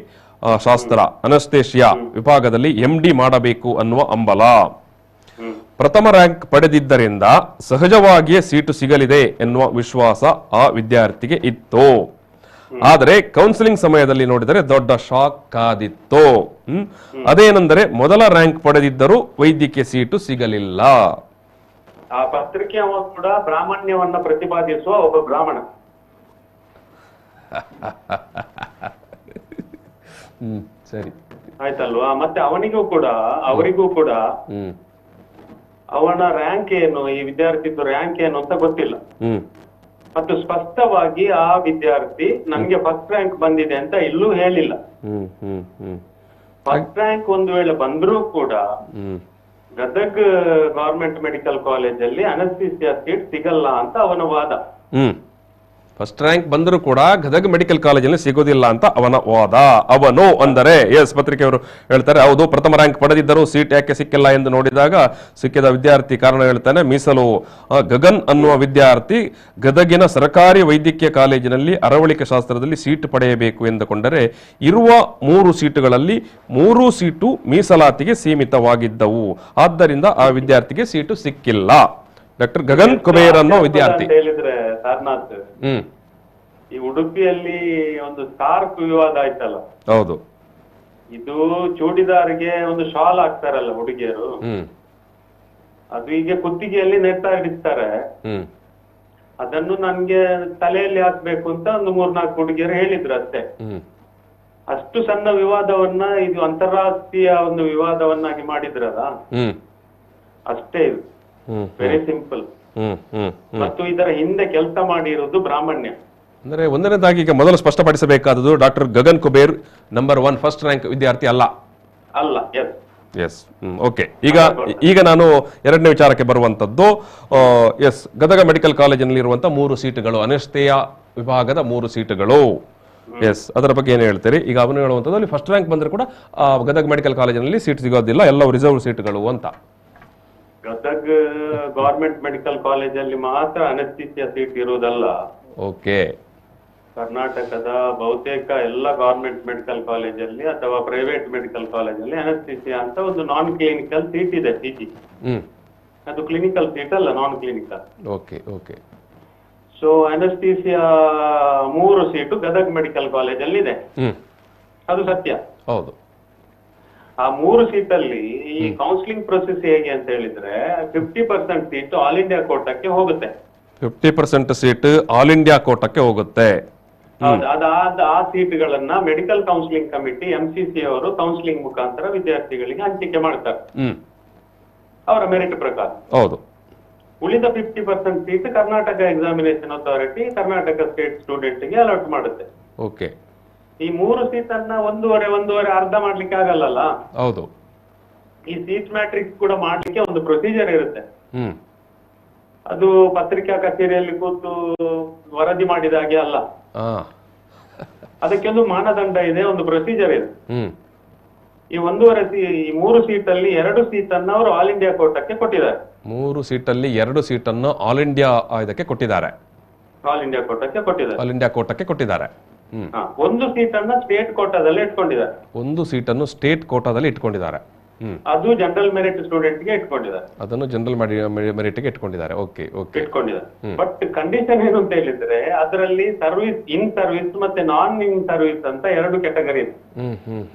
ಶಾಸ್ತ್ರ ಅನಸ್ತೇಶಿಯಾ ವಿಭಾಗದಲ್ಲಿ MD ಮಾಡಬೇಕು ಅನ್ನುವ ಹಂಬಲ. ಪ್ರಥಮ ರ್ಯಾಂಕ್ ಪಡೆದಿದ್ದರಿಂದ ಸಹಜವಾಗಿಯೇ ಸೀಟು ಸಿಗಲಿದೆ ಎನ್ನುವ ವಿಶ್ವಾಸ ಆ ವಿದ್ಯಾರ್ಥಿಗೆ ಇತ್ತು. ಆದರೆ ಕೌನ್ಸಿಲಿಂಗ್ ಸಮಯದಲ್ಲಿ ನೋಡಿದರೆ ದೊಡ್ಡ ಶಾಕ್ ಕಾದಿತ್ತು. ಅದೇನೆಂದರೆ ಮೊದಲ ರ್ಯಾಂಕ್ ಪಡೆದಿದ್ದರೂ ವೈದ್ಯಕೀಯ ಸೀಟು ಸಿಗಲಿಲ್ಲ. ಆ ಪತ್ರಿಕೆ ಕೂಡ ಬ್ರಾಹ್ಮಣ್ಯವನ್ನ ಪ್ರತಿಪಾದಿಸುವ ಒಬ್ಬ ಬ್ರಾಹ್ಮಣ. ಸರಿ, ಆಯ್ತಲ್ವಾ? ಮತ್ತೆ ಅವರಿಗೂ ಕೂಡ ಅವನ ರ್ಯಾಂಕ್ ಏನು, ಈ ವಿದ್ಯಾರ್ಥಿದ್ದು ರ್ಯಾಂಕ್ ಏನು ಅಂತ ಗೊತ್ತಿಲ್ಲ. ಮತ್ತು ಸ್ಪಷ್ಟವಾಗಿ ಆ ವಿದ್ಯಾರ್ಥಿ ನನ್ಗೆ ಫಸ್ಟ್ ರ್ಯಾಂಕ್ ಬಂದಿದೆ ಅಂತ ಇಲ್ಲೂ ಹೇಳಿಲ್ಲ. ಫಸ್ಟ್ ರ್ಯಾಂಕ್ ಒಂದು ವೇಳೆ ಬಂದ್ರೂ ಕೂಡ ಗದಗ್ ಗವರ್ಮೆಂಟ್ ಮೆಡಿಕಲ್ ಕಾಲೇಜಲ್ಲಿ ಅನಸ್ಥೀಸಿಯಾ ಸೀಟ್ ಸಿಗಲ್ಲ ಅಂತ ಅವನ ವಾದ. ಫಸ್ಟ್ ರ್ಯಾಂಕ್ ಬಂದರೂ ಕೂಡ ಗದಗ ಮೆಡಿಕಲ್ ಕಾಲೇಜಲ್ಲಿ ಸಿಗೋದಿಲ್ಲ ಅಂತ ಅವನ ವಾದ. ಅವನು ಅಂದರೆ ಪತ್ರಿಕೆಯವರು ಹೇಳ್ತಾರೆ, ಹೌದು, ಪ್ರಥಮ ರ್ಯಾಂಕ್ ಪಡೆದಿದ್ದರೂ ಸೀಟ್ ಯಾಕೆ ಸಿಕ್ಕಿಲ್ಲ ಎಂದು ನೋಡಿದಾಗ ಸಿಕ್ಕಿದ ವಿದ್ಯಾರ್ಥಿ ಕಾರಣ ಹೇಳ್ತಾನೆ. ಮೀಸಲು ಗಗನ್ ಅನ್ನುವ ವಿದ್ಯಾರ್ಥಿ ಗದಗಿನ ಸರ್ಕಾರಿ ವೈದ್ಯಕೀಯ ಕಾಲೇಜಿನಲ್ಲಿ ಅರವಳಿಕೆ ಶಾಸ್ತ್ರದಲ್ಲಿ ಸೀಟ್ ಪಡೆಯಬೇಕು ಎಂದುಕೊಂಡರೆ ಇರುವ 3 ಸೀಟುಗಳಲ್ಲಿ 3 ಸೀಟು ಮೀಸಲಾತಿಗೆ ಸೀಮಿತವಾಗಿದ್ದವು. ಆದ್ದರಿಂದ ಆ ವಿದ್ಯಾರ್ಥಿಗೆ ಸೀಟು ಸಿಕ್ಕಿಲ್ಲ. ಡಾಕ್ಟರ್ ಗಗನ್ ಕುಬೇರ್ ಅನ್ನೋ ವಿದ್ಯಾರ್ಥಿ ಹೇಳಿದ್ರೆ ಸಾರನಾಥ್, ಈ ಉಡುಪಿಯಲ್ಲಿ ಒಂದು ಸ್ಕಾರ್ಫ್ ವಿವಾದ ಆಯ್ತಲ್ಲ. ಹೌದು, ಇದು ಚೂಡಿದಾರಿಗೆ ಒಂದು ಶಾಲ್ ಹಾಕ್ತಾರಲ್ಲ ಹುಡುಗಿಯರು, ಅದು ಈಗ ಕುತ್ತಿಗೆಯಲ್ಲಿ ನೆಟ್ಟ ಹಿಡಿಸ್ತಾರೆ. ಅದನ್ನು ನನ್ಗೆ ತಲೆಯಲ್ಲಿ ಹಾಕ್ಬೇಕು ಅಂತ ಒಂದು 3-4 ಹುಡುಗಿಯರು ಹೇಳಿದ್ರು ಅಷ್ಟೇ. ಅಷ್ಟು ಸಣ್ಣ ವಿವಾದವನ್ನ ಇದು ಅಂತಾರಾಷ್ಟ್ರೀಯ ಒಂದು ವಿವಾದವನ್ನಾಗಿ ಮಾಡಿದ್ರಲ್ಲ, ಅಷ್ಟೇ. ಇದು ವೆರಿ ಸಿಂಪಲ್. ಮತ್ತು ಇದರ ಹಿಂದೆ ಕೆಲಸ ಮಾಡಿರುವುದು ಬ್ರಾಹ್ಮಣ್ಯ. ಅಂದ್ರೆ ಒಂದನೇದಾಗಿ ಈಗ ಮೊದಲು ಸ್ಪಷ್ಟಪಡಿಸಬೇಕಾದದ್ದು, doctor Gagan Kuber number 1 first rank ವಿದ್ಯಾರ್ಥಿ ಅಲ್ಲ. Yes, okay. ಈಗ ನಾನು ಎರಡನೇ ವಿಚಾರಕ್ಕೆ ಬರುವಂತದ್ದು. ಗದಗ ಮೆಡಿಕಲ್ ಕಾಲೇಜಿನಲ್ಲಿ ಇರುವಂತಹ 3 ಸೀಟುಗಳು, ಅನಸ್ಥೇಸಿಯಾ ವಿಭಾಗದ 3 ಸೀಟುಗಳು. ಅದರ ಬಗ್ಗೆ ಏನು ಹೇಳ್ತೀರಿ? ಈಗ ಅವನು ಹೇಳುವಂಥದ್ದು, ಅಲ್ಲಿ ಫಸ್ಟ್ ರ್ಯಾಂಕ್ ಬಂದ್ರೆ ಕೂಡ ಗದಗ ಮೆಡಿಕಲ್ ಕಾಲೇಜಿನಲ್ಲಿ ಸೀಟ್ ಸಿಗೋದಿಲ್ಲ, ಎಲ್ಲವೂ ರಿಸರ್ವ್ ಸೀಟುಗಳು ಅಂತ. ಗದಗ್ ಗವರ್ಮೆಂಟ್ ಮೆಡಿಕಲ್ ಕಾಲೇಜಲ್ಲಿ ಮಾತ್ರ ಅನಸ್ಥೀಸಿಯಾ ಸೀಟ್ ಇರುವುದಲ್ಲ. ಓಕೆ. ಕರ್ನಾಟಕದ ಬಹುತೇಕ ಎಲ್ಲ ಗವರ್ಮೆಂಟ್ ಮೆಡಿಕಲ್ ಕಾಲೇಜಲ್ಲಿ ಅಥವಾ ಪ್ರೈವೇಟ್ ಮೆಡಿಕಲ್ ಕಾಲೇಜಲ್ಲಿ ಅನಸ್ಥೀಸಿಯಾ ಅಂತ ಒಂದು ನಾನ್ ಕ್ಲಿನಿಕಲ್ ಸೀಟ್ ಇದೆ, PG. ಅದು ಕ್ಲಿನಿಕಲ್ ಸೀಟ್ ಅಲ್ಲ, non clinical. Okay. So anaesthesia 3 seat Gadag medical ಕಾಲೇಜಲ್ಲಿ ಇದೆ, ಅದು ಸತ್ಯ. ಹೌದು. ಆ 3 ಸೀಟಲ್ಲಿ ಈ ಕೌನ್ಸಿಲಿಂಗ್ ಪ್ರೊಸೆಸ್ ಹೇಗೆ ಅಂತ ಹೇಳಿದ್ರೆ 50% ಸೀಟ್ ಆಲ್ ಇಂಡಿಯಾ ಕೋಟಾಕ್ಕೆ ಹೋಗುತ್ತೆ. 50% ಸೀಟ್ ಆಲ್ ಇಂಡಿಯಾ ಕೋಟಾಕ್ಕೆ ಹೋಗುತ್ತೆ. ಅದಾದ ಆ ಸೀಟ್ಗಳನ್ನ ಮೆಡಿಕಲ್ ಕೌನ್ಸಿಲಿಂಗ್ ಕಮಿಟಿ MCC ಅವರು ಕೌನ್ಸಿಲಿಂಗ್ ಮುಖಾಂತರ ವಿದ್ಯಾರ್ಥಿಗಳಿಗೆ ಹಂಚಿಕೆ ಮಾಡ್ತಾರೆ ಅವರ ಮೆರಿಟ್ ಪ್ರಕಾರ. ಹೌದು. ಉಳಿದ 50% seat Karnataka examination authority Karnataka state student ಗೆ ಅಲಾಟ್ ಮಾಡುತ್ತೆ. ಓಕೆ. ಈ 3 ಸೀಟನ್ನ ಒಂದೂವರೆ ಅರ್ಧ ಮಾಡ್ಲಿಕ್ಕೆ ಆಗಲ್ಲ. ಹೌದು. ಈ ಸೀಟ್ ಮ್ಯಾಟ್ರಿಕ್ಸ್ ಕೂಡ ಮಾಡ್ಲಿಕ್ಕೆ ಒಂದು ಪ್ರೊಸೀಜರ್ ಇರುತ್ತೆ. ಅದು ಪತ್ರಿಕಾ ಕಚೇರಿಯಲ್ಲಿ ಕೂತು ವರದಿ ಮಾಡಿದ ಹಾಗೆ ಅಲ್ಲ. ಅದಕ್ಕೊಂದು ಮಾನದಂಡ ಇದೆ, ಒಂದು ಪ್ರೊಸೀಜರ್ ಇದೆ. ಹ್ಮ್ ಈ 3 ಸೀಟಲ್ಲಿ 2 ಸೀಟನ್ನು ಅವರು ಆಲ್ ಇಂಡಿಯಾ ಕೋಟಾಕ್ಕೆ ಕೊಟ್ಟಿದ್ದಾರೆ. 3 ಸೀಟಲ್ಲಿ 2 ಸೀಟನ್ನು ಆಲ್ ಇಂಡಿಯಾ ಇದಕ್ಕೆ ಕೊಟ್ಟಿದ್ದಾರೆ. ಆಲ್ ಇಂಡಿಯಾ ಕೋಟಾಕ್ಕೆ ಕೊಟ್ಟಿದ್ದಾರೆ. ಆಲ್ ಇಂಡಿಯಾ ಕೋಟಕ್ಕೆ ಕೊಟ್ಟಿದ್ದಾರೆ. ಒಂದು ಸೀಟನ್ನ ಸ್ಟೇಟ್ ಕೋಟಾದಲ್ಲಿ ಇಟ್ಕೊಂಡಿದ್ದಾರೆ. ಒಂದು ಸೀಟನ್ನು ಸ್ಟೇಟ್ ಕೋಟಾದಲ್ಲಿ ಇಟ್ಕೊಂಡಿದ್ದಾರೆ. ಅದು ಜನರಲ್ ಮೆರಿಟ್ ಸ್ಟೂಡೆಂಟ್ ಗೆ ಇಟ್ಕೊಂಡಿದ್ದಾರೆ. ಅದನ್ನು ಜನರಲ್ ಮೆರಿಟ್ಗೆ ಇಟ್ಕೊಂಡಿದ್ದಾರೆ. ಓಕೆ ಓಕೆ ಇಟ್ಕೊಂಡಿದ್ದಾರೆ. ಬಟ್ ಕಂಡೀಷನ್ ಏನು ಅಂತ ಹೇಳಿದ್ರೆ ಅದರಲ್ಲಿ ಸರ್ವಿಸ್, ಇನ್ ಸರ್ವಿಸ್ ಮತ್ತೆ ನಾನ್ ಇನ್ ಸರ್ವಿಸ್ ಅಂತ 2 ಕ್ಯಾಟಗರಿ ಇದೆ.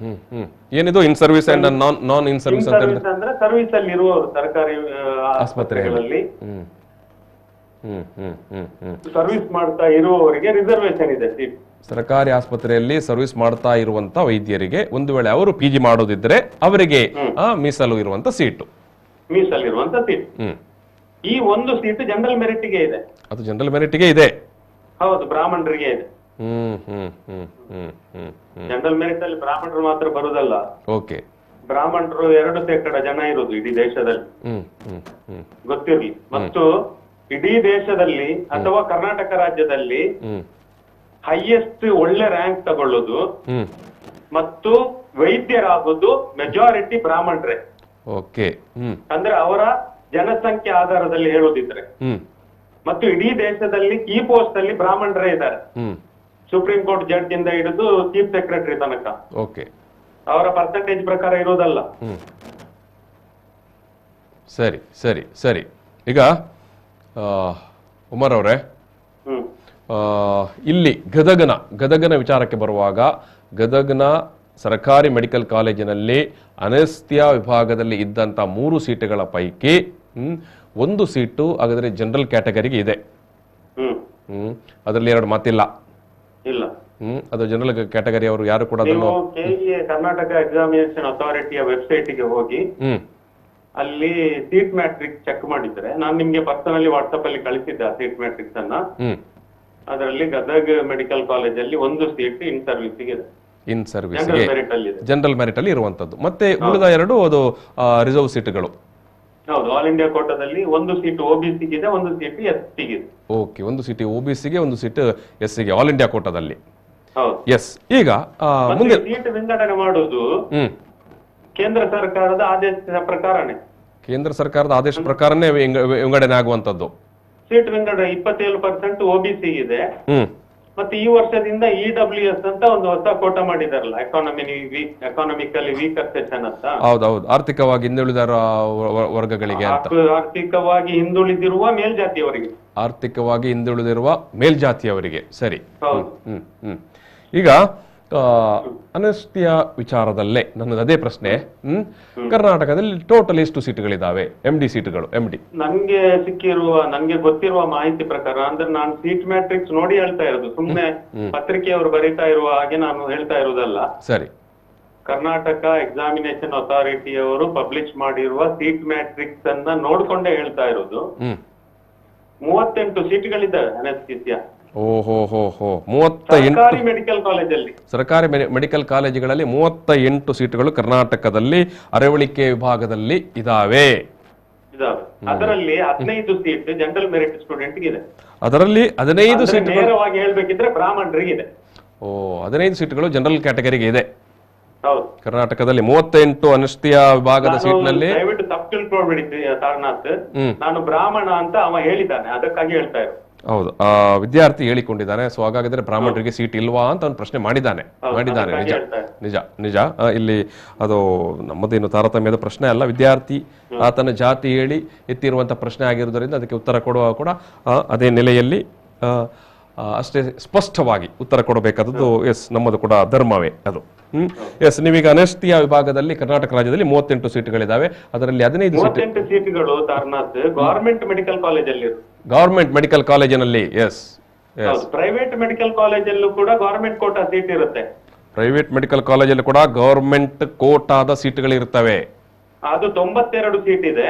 ಏನಿದು ಇನ್ service and non in service ಅಂದ್ರೆ ಸರ್ವಿಸ್ ಅಲ್ಲಿ ಇರುವವರು ಸರ್ಕಾರಿ ಆಸ್ಪತ್ರೆಗಳಲ್ಲಿ ಸರ್ವಿಸ್ ಮಾಡ್ತಾ ಇರುವವರಿಗೆ ರಿಸರ್ವೇಶನ್ ಇದೆ ಸೀಟ್. ಸರ್ಕಾರಿ ಆಸ್ಪತ್ರೆಯಲ್ಲಿ ಸರ್ವಿಸ್ ಮಾಡ್ತಾ ಇರುವಂತ ವೈದ್ಯರಿಗೆ ಒಂದು ವೇಳೆ ಅವರು PG ಮಾಡೋದಿದ್ರೆ ಅವರಿಗೆ ಮೀಸಲು ಇರುವಂತ ಸೀಟು. ಮೀಸಲಿರುವಂತ ಸೀಟ್. ಈ ಒಂದು ಸೀಟ್ ಜನರಲ್ ಮೆರಿಟ್ ಗೆ ಇದೆ. ಅದು ಜನರಲ್ ಮೆರಿಟ್ ಗೆ ಇದೆ. ಹೌದು, ಬ್ರಾಹ್ಮಣರಿಗೆ ಇದೆ. ಜನರಲ್ ಮೆರಿಟ್ ಅಲ್ಲಿ ಬ್ರಾಹ್ಮಣರು ಮಾತ್ರ ಬರುದಲ್ಲ. ಓಕೆ. ಬ್ರಾಹ್ಮಣರು 2% ಜನ ಇರುದು ಇಡೀ ದೇಶದಲ್ಲಿ, ಗೊತ್ತಿರ್ಲಿ. ಮತ್ತು ಇಡೀ ದೇಶದಲ್ಲಿ ಅಥವಾ ಕರ್ನಾಟಕ ರಾಜ್ಯದಲ್ಲಿ ಹೈಯೆಸ್ಟ್ ಒಳ್ಳೆ ರ್ಯಾಂಕ್ ತಗೊಳ್ಳೋದು ಮತ್ತು ವೈದ್ಯರಾಗೋದು ಮೆಜಾರಿಟಿ ಬ್ರಾಹ್ಮಣರೇ. ಓಕೆ. ಅಂದ್ರೆ ಅವರ ಜನಸಂಖ್ಯೆ ಆಧಾರದಲ್ಲಿ ಹೇಳೋದಿದ್ರೆ. ಮತ್ತು ಇಡೀ ದೇಶದಲ್ಲಿ ಈ ಪೋಸ್ಟ್ ಅಲ್ಲಿ ಬ್ರಾಹ್ಮಣರೇ ಇದ್ದಾರೆ. ಸುಪ್ರೀಂ ಕೋರ್ಟ್ ಜಡ್ಜ್ ಇಂದ ಹಿಡಿದು ಚೀಫ್ ಸೆಕ್ರೆಟರಿ ತನಕ. ಓಕೆ. ಅವರ ಪರ್ಸೆಂಟೇಜ್ ಪ್ರಕಾರ ಇರೋದಲ್ಲ. ಸರಿ ಸರಿ ಸರಿ. ಈಗ ಉಮರ್ ಅವರೇ, ಇಲ್ಲಿ ಗದಗನ ವಿಚಾರಕ್ಕೆ ಬರುವಾಗ, ಗದಗನ ಸರ್ಕಾರಿ ಮೆಡಿಕಲ್ ಕಾಲೇಜಿನಲ್ಲಿ ಅನೆಸ್ಥಿಯಾ ವಿಭಾಗದಲ್ಲಿ ಇದ್ದಂತ 3 ಸೀಟುಗಳ ಪೈಕಿ 1 ಸೀಟು ಹಾಗಾದ್ರೆ ಜನರಲ್ ಕ್ಯಾಟಗರಿಗೆ ಇದೆ. ಅದರಲ್ಲಿ 2 ಮಾತಿಲ್ಲ. ಅದು ಜನರಲ್ ಕ್ಯಾಟಗರಿ ಅವರು ಯಾರು ಕೂಡ ಕರ್ನಾಟಕ ಎಕ್ಸಾಮಿನೇಷನ್ ಅಥಾರಿಟಿಯ ವೆಬ್ಸೈಟ್ ಗೆ ಹೋಗಿ ಅಲ್ಲಿ ಸೀಟ್ ಮ್ಯಾಟ್ರಿಕ್ಸ್ ಚೆಕ್ ಮಾಡಿದ್ರೆ, ನಾನು ನಿಮ್ಗೆ ಪರ್ಸನಲಿ ವಾಟ್ಸ್ಆಪ್ ಅಲ್ಲಿ ಕಳಿಸಿದ್ದೆ ಆ ಸೀಟ್ ಮ್ಯಾಟ್ರಿಕ್ಸ್ ಅನ್ನ. ಅದರಲ್ಲಿ ಗದಗ ಮೆಡಿಕಲ್ ಕಾಲೇಜ್ ಅಲ್ಲಿ 1 ಸೀಟ್ ಇನ್ ಸರ್ವಿಸ್ ಇದೆ. ಇನ್ ಸರ್ವಿಸ್ ಜನರಲ್ ಮೆರಿಟ್ ಅಲ್ಲಿ ಇರುವಂತದ್ದು. ಮತ್ತೆ ಉಳಿದ 2 ಅದು ರಿಸರ್ವ್ ಸೀಟ್ಗಳು. ಹೌದು, ಆಲ್ ಇಂಡಿಯಾ ಕೋಟಾದಲ್ಲಿ 1 ಸೀಟ್ OBC ಗಿದೆ, 1 ಸೀಟ್ SC ಗಿದೆ. ಓಕೆ, 1 ಸೀಟ್ OBC ಗೆ, 1 ಸೀಟ್ SC ಗೆ, ಆಲ್ ಇಂಡಿಯಾ ಕೋಟಾದಲ್ಲಿ. ಎಸ್. ಈಗ ಮುಂದೆ ಸೀಟ್ ವಿಂಗಡಣೆ ಮಾಡುವುದು ಕೇಂದ್ರ ಸರ್ಕಾರದ ಆದೇಶದ ಪ್ರಕಾರನೇ. ಕೇಂದ್ರ ಸರ್ಕಾರದ ಆದೇಶ ಪ್ರಕಾರನೇ ವಿಂಗಡಣೆ ಆಗುವಂತದ್ದು. ಸೀಟ್ ವಿಂಗಡಣೆ 27% OBC ಇದೆ. ಮತ್ತೆ ಈ ವರ್ಷದಿಂದ EWS ಅಂತ ಒಂದು ಹೊಸ ಕೋಟ ಮಾಡಿದಾರಲ್ಲ, ಎಕಾನಮಿಕಲಿ ವೀಕರ್ ಸೆಕ್ಷನ್ ಅಂತ. ಹೌದೌದು, ಆರ್ಥಿಕವಾಗಿ ಹಿಂದುಳಿದ ವರ್ಗಗಳಿಗೆ ಅಂತ. ಆರ್ಥಿಕವಾಗಿ ಹಿಂದುಳಿದಿರುವ ಮೇಲ್ಜಾತಿಯವರಿಗೆ. ಆರ್ಥಿಕವಾಗಿ ಹಿಂದುಳಿದಿರುವ ಮೇಲ್ಜಾತಿಯವರಿಗೆ. ಸರಿ. ಈಗ ಅನೆಸ್ಥಿಯಾ ವಿಚಾರದಲ್ಲೇ ನನ್ನದು ಅದೇ ಪ್ರಶ್ನೆ. ಕರ್ನಾಟಕದಲ್ಲಿ ಟೋಟಲ್ ಎಷ್ಟು ಸೀಟುಗಳಿದಾವೆ MD ಸೀಟುಗಳು? MD ನನ್ಗೆ ಗೊತ್ತಿರುವ ಮಾಹಿತಿ ಪ್ರಕಾರ, ಅಂದ್ರೆ ನಾನು ಸೀಟ್ ಮ್ಯಾಟ್ರಿಕ್ಸ್ ನೋಡಿ ಹೇಳ್ತಾ ಇರೋದು, ಸುಮ್ನೆ ಪತ್ರಿಕೆಯವರು ಬರೀತಾ ಇರುವ ಹಾಗೆ ನಾನು ಹೇಳ್ತಾ ಇರುವುದಲ್ಲ. ಸರಿ. ಕರ್ನಾಟಕ ಎಕ್ಸಾಮಿನೇಷನ್ ಅಥಾರಿಟಿಯವರು ಪಬ್ಲಿಷ್ ಮಾಡಿರುವ ಸೀಟ್ ಮ್ಯಾಟ್ರಿಕ್ಸ್ ಅನ್ನ ನೋಡ್ಕೊಂಡೇ ಹೇಳ್ತಾ ಇರೋದು. 38 ಸೀಟ್ಗಳಿದ್ದಾವೆ ಅನೆಸ್ಥಿಸಿಯಾ. ಓಹೋ, 38 ಮೆಡಿಕಲ್ ಕಾಲೇಜಲ್ಲಿ, ಸರ್ಕಾರಿ ಮೆಡಿಕಲ್ ಕಾಲೇಜುಗಳಲ್ಲಿ 38 ಸೀಟುಗಳು ಕರ್ನಾಟಕದಲ್ಲಿ ಅರವಳಿಕೆ ವಿಭಾಗದಲ್ಲಿ ಇದಾವೆ. ಅದರಲ್ಲಿ 15 ಸೀಟ್ ಜನರಲ್ ಮೆರಿಟ್ ಸ್ಟೂಡೆಂಟ್ ಇದೆ. ಅದರಲ್ಲಿ 15 ಸೀಟ್ ನೇರವಾಗಿ ಹೇಳ್ಬೇಕಿದ್ರೆ ಬ್ರಾಹ್ಮಣರಿಗೆ ಇದೆ. 15 ಸೀಟುಗಳು ಜನರಲ್ ಕ್ಯಾಟಗರಿಗೆ ಇದೆ. ಹೌದು. ಕರ್ನಾಟಕದಲ್ಲಿ 38 ಅನುಷ್ಠಿಯ ವಿಭಾಗದ ಸೀಟ್ನಲ್ಲಿ. ದಯವಿಟ್ಟು ತಪ್ಪು ತಿಳ್ಕೊಳ್ಬೇಡಿ ತಾರನಾಥ್, ನಾನು ಬ್ರಾಹ್ಮಣ ಅಂತ ಅವ ಹೇಳಿದ್ದಾನೆ, ಅದಕ್ಕಾಗಿ ಹೇಳ್ತಾ ಇರೋ. ಹೌದು, ವಿದ್ಯಾರ್ಥಿ ಹೇಳಿಕೊಂಡಿದ್ದಾನೆ. ಸೊ ಹಾಗಾದ್ರೆ ಬ್ರಾಹ್ಮಣರಿಗೆ ಸೀಟ್ ಇಲ್ವಾ ಅಂತ ಒಂದು ಪ್ರಶ್ನೆ ಮಾಡಿದ್ದಾನೆ. ನಿಜ ನಿಜ. ಇಲ್ಲಿ ಅದು ನಮ್ಮದೇನು ತಾರತಮ್ಯದ ಪ್ರಶ್ನೆ ಅಲ್ಲ, ವಿದ್ಯಾರ್ಥಿ ಆತನ ಜಾತಿ ಹೇಳಿ ಎತ್ತಿರುವಂತ ಪ್ರಶ್ನೆ ಆಗಿರುವುದರಿಂದ ಅದಕ್ಕೆ ಉತ್ತರ ಕೊಡುವ ಕೂಡ ಅದೇ ನೆಲೆಯಲ್ಲಿ ಅಷ್ಟೇ ಸ್ಪಷ್ಟವಾಗಿ ಉತ್ತರ ಕೊಡಬೇಕಾದದ್ದು. ಎಸ್, ನಮ್ಮದು ಕೂಡ ಧರ್ಮವೇ ಅದು. ಎಸ್, ನೀವೀಗ ಅನೆಸ್ಥಿಯಾ ವಿಭಾಗದಲ್ಲಿ ಕರ್ನಾಟಕ ರಾಜ್ಯದಲ್ಲಿ 38 ಸೀಟುಗಳಿದಾವೆ. ಅದರಲ್ಲಿ 15 ಸೀಟುಗಳು ಗವರ್ಮೆಂಟ್ ಮೆಡಿಕಲ್ ಕಾಲೇಜಲ್ಲಿ, ಗವರ್ಮೆಂಟ್ ಮೆಡಿಕಲ್ ಕಾಲೇಜಿನಲ್ಲಿ. ಎಸ್. ಪ್ರೈವೇಟ್ ಮೆಡಿಕಲ್ ಕಾಲೇಜಲ್ಲೂ ಕೂಡ ಗವರ್ಮೆಂಟ್ ಕೋಟಾ ಸೀಟ್ ಇರುತ್ತೆ. ಪ್ರೈವೇಟ್ ಮೆಡಿಕಲ್ ಕಾಲೇಜಲ್ಲಿ ಕೂಡ ಗವರ್ಮೆಂಟ್ ಕೋಟಾದ ಸೀಟ್ಗಳಿರ್ತವೆ. ಅದು 92 ಸೀಟ್ ಇದೆ.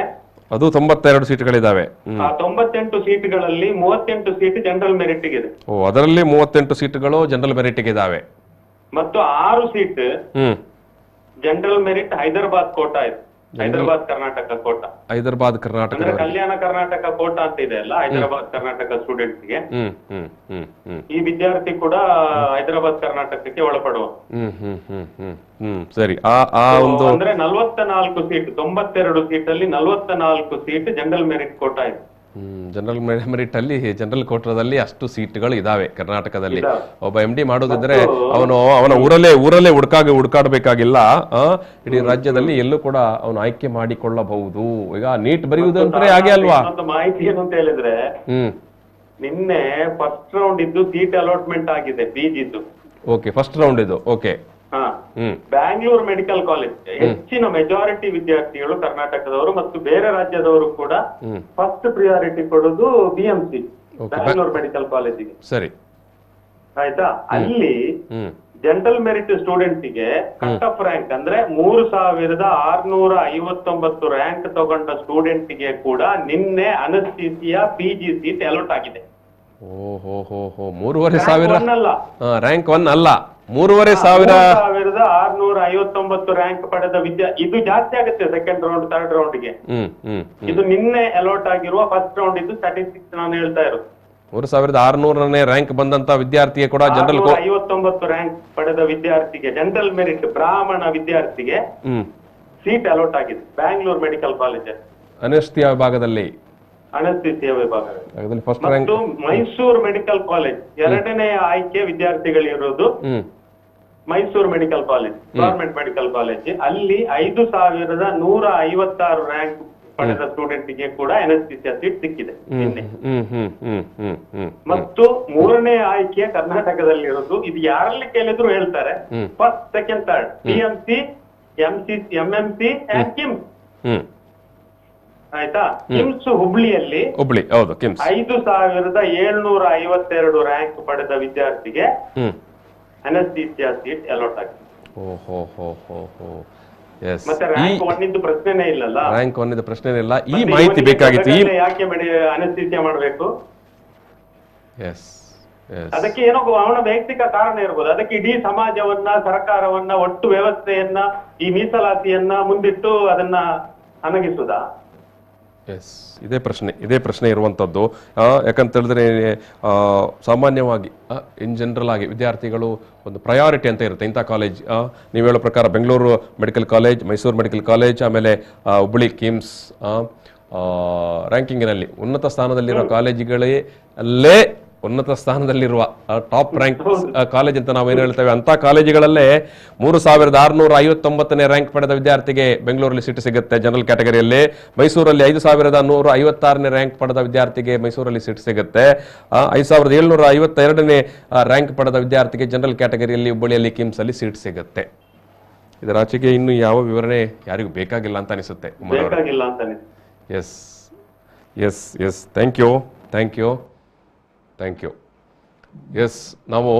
ಅದು 92 ಸೀಟ್ಗಳಿದಾವೆ. 98 ಸೀಟ್ಗಳಲ್ಲಿ 38 ಸೀಟ್ ಜನರಲ್ ಮೆರಿಟ್ ಇದೆ. ಅದರಲ್ಲಿ 38 ಸೀಟುಗಳು ಜನರಲ್ ಮೆರಿಟ್ ಇದಾವೆ. ಮತ್ತು 6 seat general merit Hyderabad quota ಇದೆ. ಹೈದರಾಬಾದ್ ಕರ್ನಾಟಕ ಕೋಟಾ. ಹೈದರಾಬಾದ್ ಕರ್ನಾಟಕ ಅಂದ್ರೆ ಕಲ್ಯಾಣ ಕರ್ನಾಟಕ ಕೋಟಾ ಅಂತ ಇದೆ ಅಲ್ಲ, ಹೈದರಾಬಾದ್ ಕರ್ನಾಟಕ ಸ್ಟೂಡೆಂಟ್ಸ್ಗೆ. ಈ ವಿದ್ಯಾರ್ಥಿ ಕೂಡ ಹೈದರಾಬಾದ್ ಕರ್ನಾಟಕಕ್ಕೆ ಒಳಪಡುವ. ಸರಿ. ಒಂದು ಅಂದ್ರೆ 44 ಸೀಟ್, 92 ಸೀಟ್ ಅಲ್ಲಿ 44 ಸೀಟ್ ಜನರಲ್ ಮೆರಿಟ್ ಕೋಟಾ ಇದೆ. ಜನರಲ್ ಮೆರಿಟ್ ಅಲ್ಲಿ, ಜನರಲ್ ಕೋಟಾದಲ್ಲಿ ಅಷ್ಟು ಸೀಟ್ಗಳು ಇದಾವೆ ಕರ್ನಾಟಕದಲ್ಲಿ. ಒಬ್ಬ MD ಮಾಡೋದಿದ್ರೆ ಅವನ ಊರಲ್ಲೇ ಹುಡುಕಾಡಬೇಕಾಗಿಲ್ಲ. ಇಡೀ ರಾಜ್ಯದಲ್ಲಿ ಎಲ್ಲೂ ಕೂಡ ಅವನು ಆಯ್ಕೆ ಮಾಡಿಕೊಳ್ಳಬಹುದು. ಈಗ ನೀಟ್ ಬರೆಯುವುದಂದ್ರೆ ಹಾಗೆ ಅಲ್ವಾ? ಮಾಹಿತಿ ಏನು ಅಂತ ಹೇಳಿದ್ರೆ, ನಿನ್ನೆ ಫಸ್ಟ್ ರೌಂಡ್ ಇದ್ದು ಸೀಟ್ ಅಲಾಟ್ಮೆಂಟ್ ಆಗಿದೆ PGದು. ಓಕೆ, ಫಸ್ಟ್ ರೌಂಡ್ ಇದು. ಓಕೆ. ಬ್ಯಾಂಗ್ಳೂರ್ ಮೆಡಿಕಲ್ ಕಾಲೇಜ್ ಹೆಚ್ಚಿನ ಮೆಜಾರಿಟಿ ವಿದ್ಯಾರ್ಥಿಗಳು ಕರ್ನಾಟಕದವರು ಮತ್ತು ಬೇರೆ ರಾಜ್ಯದವರು ಕೂಡ ಫಸ್ಟ್ ಪ್ರಿಯಾರಿಟಿ ಕೊಡೋದು BMC, ಬ್ಯಾಂಗ್ಳೂರ್ ಮೆಡಿಕಲ್ ಕಾಲೇಜಿಗೆ. ಸರಿ, ಆಯ್ತಾ? ಅಲ್ಲಿ ಜನರಲ್ ಮೆರಿಟ್ ಸ್ಟೂಡೆಂಟ್ಗೆ ಕಟ್ ಆಫ್ ರ್ಯಾಂಕ್ ಅಂದ್ರೆ 3659 ರ್ಯಾಂಕ್ ತಗೊಂಡ ಸ್ಟೂಡೆಂಟ್ಗೆ ಕೂಡ ನಿನ್ನೆ ಅನಸ್ಥೀಸಿಯಾ PG ಸೀಟ್ ಅಲಾಟ್ ಆಗಿದೆ. 3,500 ರ್ಯಾಂಕ್ 1 ಅಲ್ಲ, 3,659 ರ್ಯಾಂಕ್ ಪಡೆದ ಇದು ಜಾಸ್ತಿ ಆಗುತ್ತೆ ಸೆಕೆಂಡ್ ರೌಂಡ್, ಥರ್ಡ್ ರೌಂಡ್ಗೆ. ಇದು ನಿನ್ನೆ ಅಲಾಟ್ ಆಗಿರುವ ಫಸ್ಟ್ ರೌಂಡ್ ಇದು ಸ್ಟಾಟಿಸ್ಟಿಕ್ಸ್ ನಾನು ಹೇಳ್ತಾ ಇರೋದು. 3,600ನೇ ರ್ಯಾಂಕ್ ಬಂದಂತ ವಿದ್ಯಾರ್ಥಿಗೆ ಕೂಡ ಜನರಲ್ 59 ರ್ಯಾಂಕ್ ಪಡೆದ ವಿದ್ಯಾರ್ಥಿಗೆ, ಜನರಲ್ ಮೆರಿಟ್ ಬ್ರಾಹ್ಮಣ ವಿದ್ಯಾರ್ಥಿಗೆ ಸೀಟ್ ಅಲಾಟ್ ಆಗಿದೆ ಬ್ಯಾಂಗ್ಳೂರ್ ಮೆಡಿಕಲ್ ಕಾಲೇಜ್ ಅನಸ್ಥಿಯಾ ವಿಭಾಗದಲ್ಲಿ. ಅನಸ್ಥಿಸಿಯಾ ವಿಭಾಗದಲ್ಲಿ ಮತ್ತು ಮೈಸೂರು ಮೆಡಿಕಲ್ ಕಾಲೇಜ್ ಎರಡನೇ ಆಯ್ಕೆ ವಿದ್ಯಾರ್ಥಿಗಳಿರೋದು Mysuru medical college, government medical college. ಅಲ್ಲಿ 5,156 ರ್ಯಾಂಕ್ ಪಡೆದ ಸ್ಟೂಡೆಂಟ್ಗೆ ಕೂಡ ಅನಸ್ಥಿಸಿಯಾ ಸೀಟ್ ಸಿಕ್ಕಿದೆ ನಿನ್ನೆ. ಮತ್ತು ಮೂರನೇ ಆಯ್ಕೆ ಕರ್ನಾಟಕದಲ್ಲಿರೋದು, ಇದು ಯಾರಲ್ಲಿ ಕೇಳಿದ್ರು ಹೇಳ್ತಾರೆ, first, second, third PMC, MMC and KIMS. ಆಯ್ತಾ? ಕಿಮ್ಸ್ ಹುಬ್ಳಿಯಲ್ಲಿ 5,752 ರ್ಯಾಂಕ್ ಪಡೆದ ವಿದ್ಯಾರ್ಥಿಗೆ ಅನಸ್ಥೀಸಿಯಾ ಸೀಟ್ ಅಲಾಟ್ ಆಗಿದೆ. ಮತ್ತೆ ರ್ಯಾಂಕ್ 1 ಇದ್ದು ಪ್ರಶ್ನೆನೇ ಇಲ್ಲಲ್ಲ. ರ್ಯಾಂಕ್ 1 ಇದ್ದು ಪ್ರಶ್ನೆನೇ ಇಲ್ಲ. ಈ ಮಾಹಿತಿ ಬೇಕಾಗಿತ್ತು. ಯಾಕೆ ಅನಸ್ಥೀಸಿಯಾ ಮಾಡಬೇಕು? ಅದಕ್ಕೆ ಏನೋ ಅವನ ವೈಯಕ್ತಿಕ ಕಾರಣ ಇರ್ಬೋದು. ಅದಕ್ಕೆ ಇಡೀ ಸಮಾಜವನ್ನ, ಸರ್ಕಾರವನ್ನ, ಒಟ್ಟು ವ್ಯವಸ್ಥೆಯನ್ನ, ಈ ಮೀಸಲಾತಿಯನ್ನ ಮುಂದಿಟ್ಟು ಅದನ್ನ ಅನಗಿಸುವುದಾ? ಇದೇ ಪ್ರಶ್ನೆ ಇರುವಂಥದ್ದು. ಯಾಕಂತ ಹೇಳಿದ್ರೆ ಸಾಮಾನ್ಯವಾಗಿ ಇನ್ ಜನರಲ್ ಆಗಿ ವಿದ್ಯಾರ್ಥಿಗಳು ಒಂದು ಪ್ರಯಾರಿಟಿ ಅಂತ ಇರುತ್ತೆ ಇಂಥ ಕಾಲೇಜ್. ನೀವು ಹೇಳೋ ಪ್ರಕಾರ Bengaluru medical college, Mysuru medical college, ಆಮೇಲೆ ಹುಬ್ಳಿ ಕಿಮ್ಸ್ ರ್ಯಾಂಕಿಂಗಿನಲ್ಲಿ ಉನ್ನತ ಸ್ಥಾನದಲ್ಲಿರೋ ಕಾಲೇಜುಗಳೇ ಅಲ್ಲೇ ಉನ್ನತ ಸ್ಥಾನದಲ್ಲಿರುವ ಟಾಪ್ ರ್ಯಾಂಕ್ ಕಾಲೇಜ್ ಅಂತ ನಾವು ಏನು ಹೇಳ್ತೇವೆ, ಅಂತ ಕಾಲೇಜುಗಳಲ್ಲೇ 3,659ನೇ ರ್ಯಾಂಕ್ ಪಡೆದ ವಿದ್ಯಾರ್ಥಿಗೆ ಬೆಂಗಳೂರಲ್ಲಿ ಸೀಟ್ ಸಿಗುತ್ತೆ ಜನರಲ್ ಕ್ಯಾಟಗರಿಯಲ್ಲಿ. ಮೈಸೂರಲ್ಲಿ 5,156ನೇ ರ್ಯಾಂಕ್ ಪಡೆದ ವಿದ್ಯಾರ್ಥಿಗೆ ಮೈಸೂರಲ್ಲಿ ಸೀಟ್ ಸಿಗುತ್ತೆ. 5,752ನೇ ರ್ಯಾಂಕ್ ಪಡೆದ ವಿದ್ಯಾರ್ಥಿಗೆ ಜನರಲ್ ಕ್ಯಾಟಗರಿಯಲ್ಲಿ ಹುಬ್ಬಳ್ಳಿಯಲ್ಲಿ ಕಿಮ್ಸ್ ಅಲ್ಲಿ ಸೀಟ್ ಸಿಗುತ್ತೆ. ಇದರ ಆಚೆಗೆ ಇನ್ನು ಯಾವ ವಿವರಣೆ ಯಾರಿಗೂ ಬೇಕಾಗಿಲ್ಲ ಅಂತ ಅನಿಸುತ್ತೆ. S thank you. ಎಸ್, ನಾವು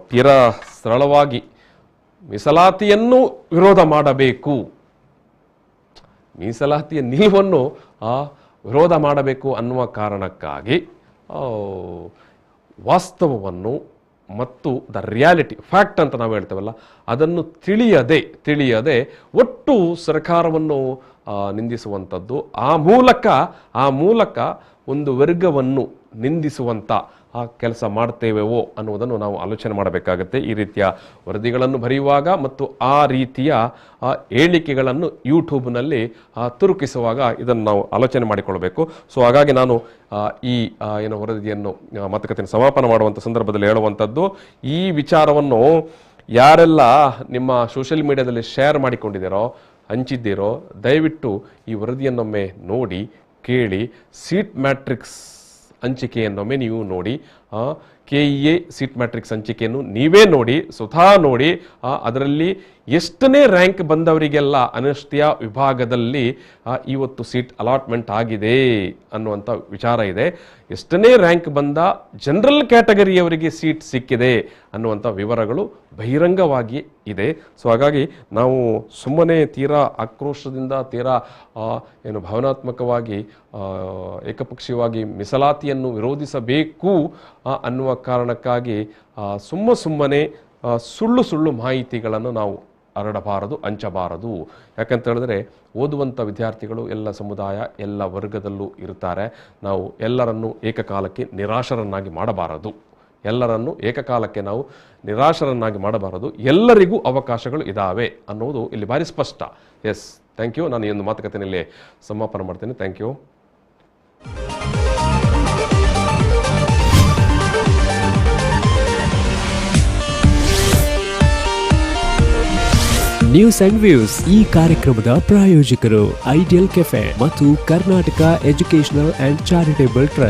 ತೀರಾ ಸರಳವಾಗಿ ಮೀಸಲಾತಿಯನ್ನು ವಿರೋಧ ಮಾಡಬೇಕು, ಮೀಸಲಾತಿಯ ನಿಲುವನ್ನು ವಿರೋಧ ಮಾಡಬೇಕು ಅನ್ನುವ ಕಾರಣಕ್ಕಾಗಿ ವಾಸ್ತವವನ್ನು ಮತ್ತು ದ ರಿಯಾಲಿಟಿ ಫ್ಯಾಕ್ಟ್ ಅಂತ ನಾವು ಹೇಳ್ತೇವಲ್ಲ, ಅದನ್ನು ತಿಳಿಯದೆ ಒಟ್ಟು ಸರ್ಕಾರವನ್ನು ನಿಂದಿಸುವಂಥದ್ದು, ಆ ಮೂಲಕ ಒಂದು ವರ್ಗವನ್ನು ನಿಂದಿಸುವಂಥ ಕೆಲಸ ಮಾಡ್ತೇವೆವೋ ಅನ್ನುವುದನ್ನು ನಾವು ಆಲೋಚನೆ ಮಾಡಬೇಕಾಗತ್ತೆ. ಈ ರೀತಿಯ ವರದಿಗಳನ್ನು ಬರೆಯುವಾಗ ಮತ್ತು ಆ ರೀತಿಯ ಹೇಳಿಕೆಗಳನ್ನು ಯೂಟ್ಯೂಬ್ನಲ್ಲಿ ತುರುಕಿಸುವಾಗ ಇದನ್ನು ನಾವು ಆಲೋಚನೆ ಮಾಡಿಕೊಳ್ಬೇಕು. ಸೊ ಹಾಗಾಗಿ ನಾನು ಈ ವರದಿಯನ್ನು ಮಾತುಕತೆಯನ್ನು ಸಮಾಪನ ಮಾಡುವಂಥ ಸಂದರ್ಭದಲ್ಲಿ ಹೇಳುವಂಥದ್ದು, ಈ ವಿಚಾರವನ್ನು ಯಾರೆಲ್ಲ ನಿಮ್ಮ ಸೋಷಿಯಲ್ ಮೀಡಿಯಾದಲ್ಲಿ ಶೇರ್ ಮಾಡಿಕೊಂಡಿದ್ದೀರೋ, ಹಂಚಿದ್ದೀರೋ, ದಯವಿಟ್ಟು ಈ ವರದಿಯನ್ನೊಮ್ಮೆ ನೋಡಿ, ಕೇಳಿ. ಸೀಟ್ ಮ್ಯಾಟ್ರಿಕ್ಸ್ ಹಂಚಿಕೆಯನ್ನೊಮ್ಮೆ ನೀವು ನೋಡಿ, KEA ಸೀಟ್ ಮ್ಯಾಟ್ರಿಕ್ಸ್ ಹಂಚಿಕೆಯನ್ನು ನೀವೇ ನೋಡಿ, ಸ್ವತಃ ನೋಡಿ. ಅದರಲ್ಲಿ ಎಷ್ಟನೇ ರ್ಯಾಂಕ್ ಬಂದವರಿಗೆಲ್ಲ ಅನಸ್ಥಿಯಾ ವಿಭಾಗದಲ್ಲಿ ಇವತ್ತು ಸೀಟ್ ಅಲಾಟ್ಮೆಂಟ್ ಆಗಿದೆ ಅನ್ನುವಂಥ ವಿಚಾರ ಇದೆ. ಎಷ್ಟನೇ ರ್ಯಾಂಕ್ ಬಂದ ಜನರಲ್ ಕ್ಯಾಟಗರಿಯವರಿಗೆ ಸೀಟ್ ಸಿಕ್ಕಿದೆ ಅನ್ನುವಂಥ ವಿವರಗಳು ಬಹಿರಂಗವಾಗಿ ಇದೆ. ಸೊ ಹಾಗಾಗಿ ನಾವು ಸುಮ್ಮನೆ ತೀರಾ ಆಕ್ರೋಶದಿಂದ, ತೀರಾ ಭಾವನಾತ್ಮಕವಾಗಿ, ಏಕಪಕ್ಷೀಯವಾಗಿ ಮೀಸಲಾತಿಯನ್ನು ವಿರೋಧಿಸಬೇಕು ಅನ್ನುವ ಕಾರಣಕ್ಕಾಗಿ ಸುಮ್ಮನೆ ಸುಳ್ಳು ಮಾಹಿತಿಗಳನ್ನು ನಾವು ಹರಡಬಾರದು, ಹಂಚಬಾರದು. ಯಾಕಂತ ಹೇಳಿದ್ರೆ ಓದುವಂಥ ವಿದ್ಯಾರ್ಥಿಗಳು ಎಲ್ಲ ಸಮುದಾಯ, ಎಲ್ಲ ವರ್ಗದಲ್ಲೂ ಇರ್ತಾರೆ. ನಾವು ಎಲ್ಲರನ್ನೂ ಏಕಕಾಲಕ್ಕೆ ನಿರಾಶರನ್ನಾಗಿ ಮಾಡಬಾರದು. ನಾವು ನಿರಾಶರನ್ನಾಗಿ ಮಾಡಬಾರದು. ಎಲ್ಲರಿಗೂ ಅವಕಾಶಗಳು ಇದ್ದಾವೆ ಅನ್ನೋದು ಇಲ್ಲಿ ಭಾರಿ ಸ್ಪಷ್ಟ. Yes, thank you. ನಾನು ಈ ಒಂದು ಮಾತುಕತೆಯಲ್ಲಿ ಸಮಾಪನ ಮಾಡ್ತೇನೆ. Thank you. News and views ಈ ಕಾರ್ಯಕ್ರಮದ ಪ್ರಾಯೋಜಕರು ಐಡಿಯಲ್ ಕೆಫೆ ಮತ್ತು Karnataka educational and charitable trust.